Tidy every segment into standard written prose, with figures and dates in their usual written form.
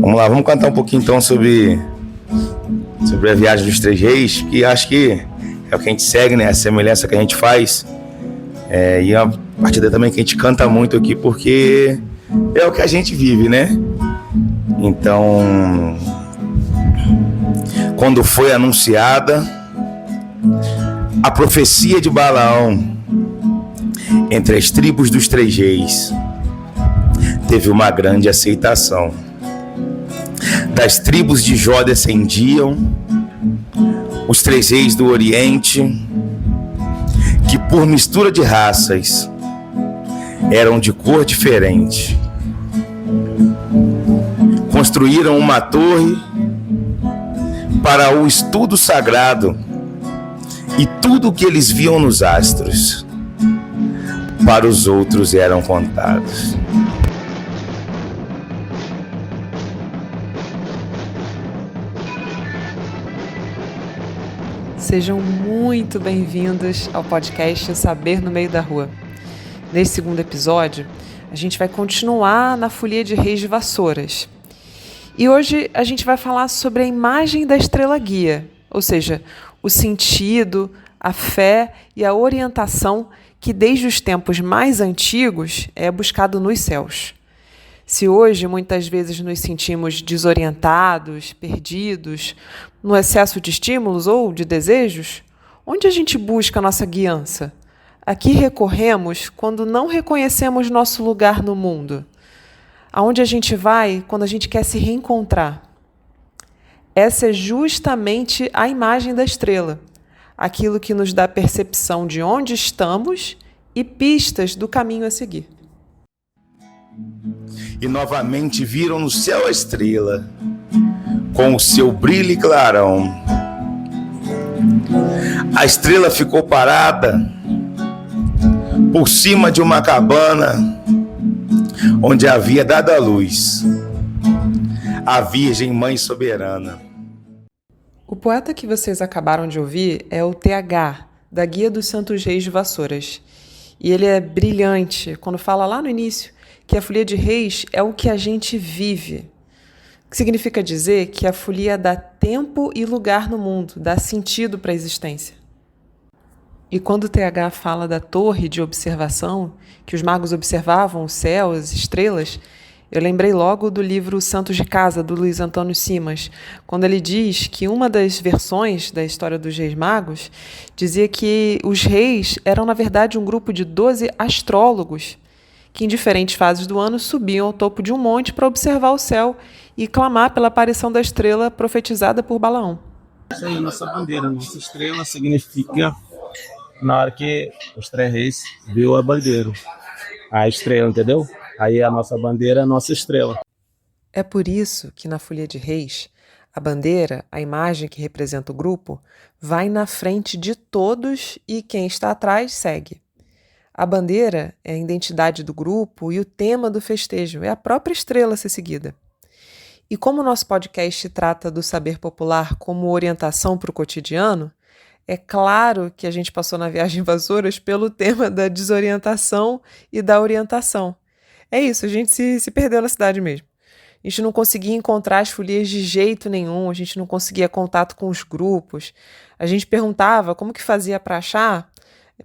Vamos lá, vamos cantar um pouquinho então sobre a viagem dos Três Reis, que acho que é o que a gente segue, né? A semelhança que a gente faz. E é uma partida também que a gente canta muito aqui, porque é o que a gente vive, né? Então, quando foi anunciada a profecia de Balaão entre as tribos dos Três Reis, teve uma grande aceitação. Das tribos de Jó descendiam os Três Reis do Oriente, que por mistura de raças eram de cor diferente. Construíram uma torre para o estudo sagrado, e tudo o que eles viam nos astros, para os outros eram contados. Sejam muito bem-vindos ao podcast Saber no Meio da Rua. Nesse segundo episódio, a gente vai continuar na Folia de Reis de Vassouras. E hoje a gente vai falar sobre a imagem da estrela guia, ou seja, o sentido, a fé e a orientação que desde os tempos mais antigos é buscado nos céus. Se hoje muitas vezes nos sentimos desorientados, perdidos, no excesso de estímulos ou de desejos, onde a gente busca a nossa guiança? Aqui recorremos quando não reconhecemos nosso lugar no mundo. Aonde a gente vai quando a gente quer se reencontrar? Essa é justamente a imagem da estrela, aquilo que nos dá percepção de onde estamos e pistas do caminho a seguir. E novamente viram no céu a estrela, com o seu brilho e clarão. A estrela ficou parada por cima de uma cabana, onde havia dado a luz a Virgem Mãe Soberana. O poeta que vocês acabaram de ouvir é o TH, da Guia dos Santos Reis de Vassouras. E ele é brilhante quando fala lá no início que a Folia de Reis é o que a gente vive. O que significa dizer que a folia dá tempo e lugar no mundo, dá sentido para a existência. E quando o TH fala da torre de observação, que os magos observavam o céu, as estrelas, eu lembrei logo do livro Santos de Casa, do Luiz Antônio Simas, quando ele diz que uma das versões da história dos Reis Magos dizia que os reis eram, na verdade, um grupo de 12 astrólogos que em diferentes fases do ano subiam ao topo de um monte para observar o céu e clamar pela aparição da estrela profetizada por Balaão. Isso aí, nossa bandeira, nossa estrela significa na hora que os Três Reis viu a bandeira, a estrela, entendeu? Aí a nossa bandeira é a nossa estrela. É por isso que na Folia de Reis, a bandeira, a imagem que representa o grupo, vai na frente de todos e quem está atrás segue. A bandeira é a identidade do grupo e o tema do festejo, é a própria estrela a ser seguida. E como o nosso podcast trata do saber popular como orientação para o cotidiano, é claro que a gente passou na Viagem Vassouras pelo tema da desorientação e da orientação. É isso, a gente se perdeu na cidade mesmo. A gente não conseguia encontrar as folias de jeito nenhum, a gente não conseguia contato com os grupos. A gente perguntava como que fazia para achar,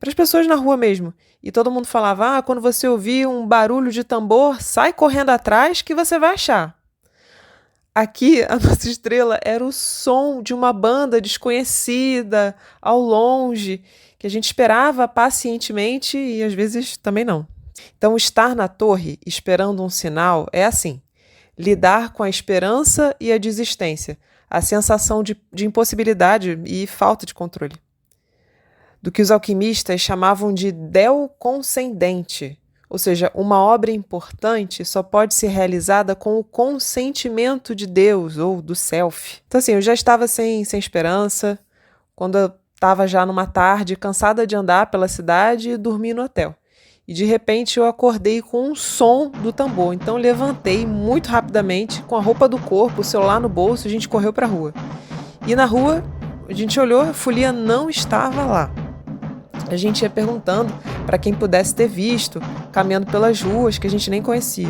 para as pessoas na rua mesmo. E todo mundo falava, quando você ouvir um barulho de tambor, sai correndo atrás que você vai achar. Aqui, a nossa estrela era o som de uma banda desconhecida, ao longe, que a gente esperava pacientemente e às vezes também não. Então, estar na torre esperando um sinal é assim, lidar com a esperança e a desistência, a sensação de impossibilidade e falta de controle. Do que os alquimistas chamavam de Deo conscendente, ou seja, uma obra importante só pode ser realizada com o consentimento de Deus ou do self. Então assim, eu já estava sem esperança, quando eu estava já numa tarde, cansada de andar pela cidade e dormir no hotel. E de repente eu acordei com um som do tambor, então levantei muito rapidamente, com a roupa do corpo, o celular no bolso, a gente correu para a rua. E na rua, a gente olhou, a folia não estava lá. A gente ia perguntando para quem pudesse ter visto, caminhando pelas ruas que a gente nem conhecia.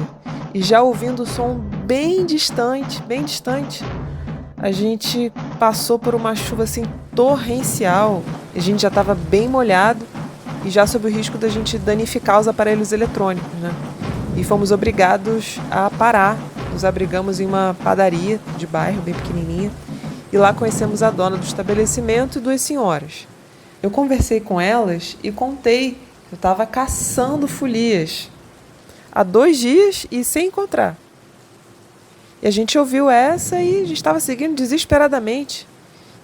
e já ouvindo o som bem distante, a gente passou por uma chuva assim torrencial. A gente já estava bem molhado e já sob o risco da gente danificar os aparelhos eletrônicos, né? E fomos obrigados a parar. Nos abrigamos em uma padaria de bairro, bem pequenininha, e lá conhecemos a dona do estabelecimento e 2 senhoras. Eu conversei com elas e contei que eu estava caçando folias há 2 dias e sem encontrar. E a gente ouviu essa e a gente estava seguindo desesperadamente.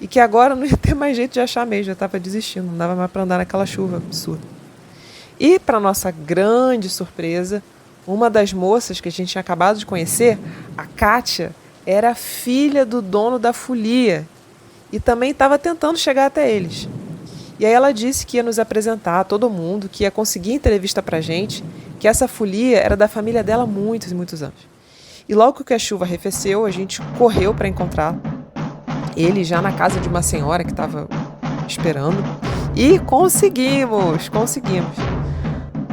E que agora não ia ter mais jeito de achar mesmo, já estava desistindo, não dava mais para andar naquela chuva absurda. E, para nossa grande surpresa, uma das moças que a gente tinha acabado de conhecer, a Kátia, era filha do dono da folia e também estava tentando chegar até eles. E aí ela disse que ia nos apresentar a todo mundo, que ia conseguir entrevista pra gente, que essa folia era da família dela há muitos e muitos anos. E logo que a chuva arrefeceu, a gente correu para encontrar ele já na casa de uma senhora que estava esperando. E conseguimos!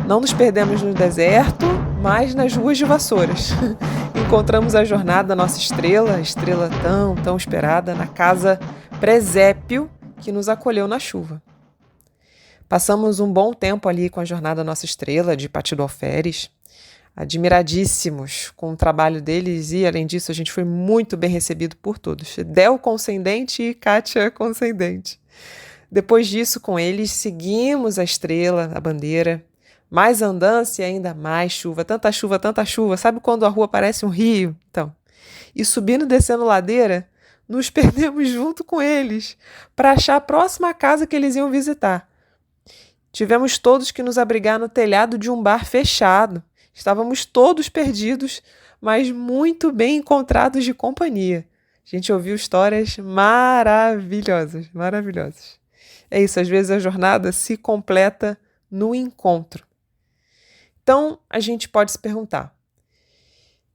Não nos perdemos no deserto, mas nas ruas de Vassouras. Encontramos a jornada da nossa estrela, a estrela tão esperada, na casa Presépio, que nos acolheu na chuva. Passamos um bom tempo ali com a jornada da nossa estrela, de Patido Alferes, admiradíssimos com o trabalho deles e, além disso, a gente foi muito bem recebido por todos. Del Concendente e Kátia Concendente. Depois disso, com eles, seguimos a estrela, a bandeira, mais andança e ainda mais chuva. Tanta chuva. Sabe quando a rua parece um rio? Então, e subindo e descendo ladeira, nos perdemos junto com eles para achar a próxima casa que eles iam visitar. Tivemos todos que nos abrigar no telhado de um bar fechado. Estávamos todos perdidos, mas muito bem encontrados de companhia. A gente ouviu histórias maravilhosas. É isso, às vezes a jornada se completa no encontro. Então, a gente pode se perguntar: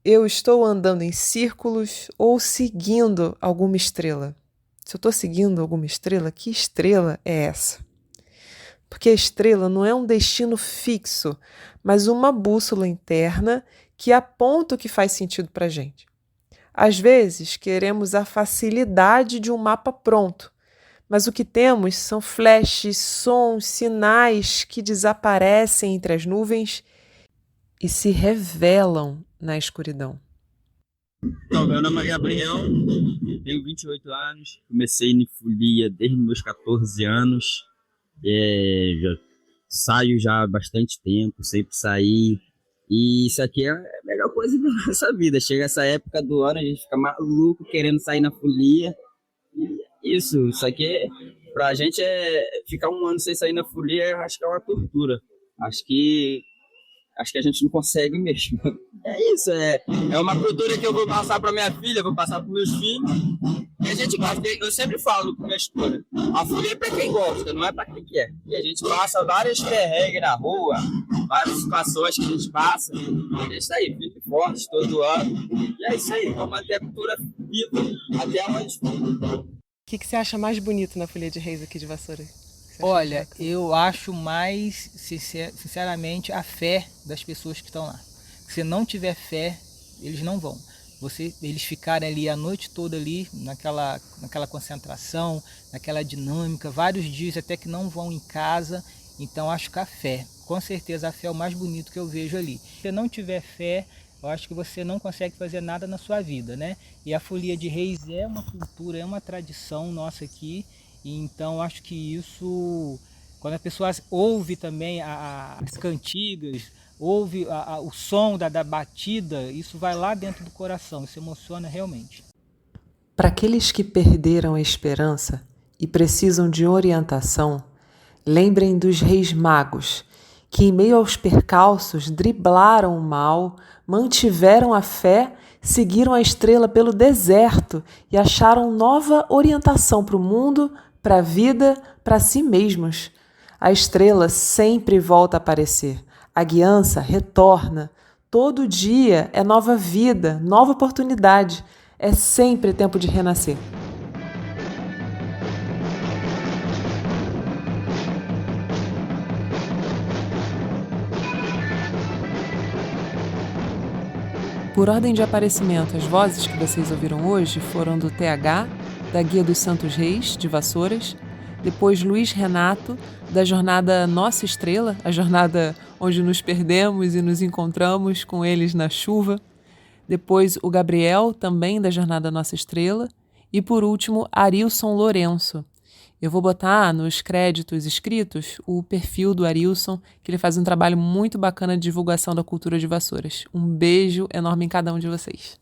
eu estou andando em círculos ou seguindo alguma estrela? Se eu estou seguindo alguma estrela, que estrela é essa? Porque a estrela não é um destino fixo, mas uma bússola interna que aponta o que faz sentido para a gente. Às vezes, queremos a facilidade de um mapa pronto, mas o que temos são flashes, sons, sinais que desaparecem entre as nuvens e se revelam na escuridão. Então, meu nome é Gabriel, tenho 28 anos, comecei em folia desde meus 14 anos. Já saio já há bastante tempo, sempre saí, e isso aqui é a melhor coisa da nossa vida. Chega essa época do ano, a gente fica maluco querendo sair na folia. Isso aqui pra gente ficar um ano sem sair na folia, eu acho que é uma tortura. Acho que a gente não consegue mesmo. É isso, é uma cultura que eu vou passar para minha filha, vou passar para meus filhos. E a gente gosta, eu sempre falo com minha esposa, a folia é para quem gosta, não é para quem quer. E a gente passa vários perrengues na rua, várias situações que a gente passa. É isso aí, fique forte todo ano. E é isso aí, vamos manter a cultura viva até onde for. O que você acha mais bonito na Folia de Reis aqui de Vassoura? Olha, eu acho mais, sinceramente, a fé das pessoas que estão lá. Se não tiver fé, eles não vão. Eles ficarem ali a noite toda ali, naquela concentração, naquela dinâmica, vários dias até que não vão em casa. Então acho que a fé, com certeza a fé é o mais bonito que eu vejo ali. Se você não tiver fé, eu acho que você não consegue fazer nada na sua vida, né? E a Folia de Reis é uma cultura, é uma tradição nossa aqui. E então acho que isso, quando a pessoa ouve também as cantigas, ouve o som da batida, isso vai lá dentro do coração, isso emociona realmente. Para aqueles que perderam a esperança e precisam de orientação, lembrem dos reis magos, que em meio aos percalços driblaram o mal, mantiveram a fé, seguiram a estrela pelo deserto e acharam nova orientação para o mundo, para a vida, para si mesmos. A estrela sempre volta a aparecer. A guiança retorna. Todo dia é nova vida, nova oportunidade. É sempre tempo de renascer. Por ordem de aparecimento, as vozes que vocês ouviram hoje foram do TH, da Guia dos Santos Reis, de Vassouras, depois Luiz Renato, da jornada Nossa Estrela, a jornada onde nos perdemos e nos encontramos com eles na chuva, depois o Gabriel, também da jornada Nossa Estrela, e por último, Arilson Lourenço. Eu vou botar nos créditos escritos o perfil do Arilson, que ele faz um trabalho muito bacana de divulgação da cultura de Vassouras. Um beijo enorme em cada um de vocês.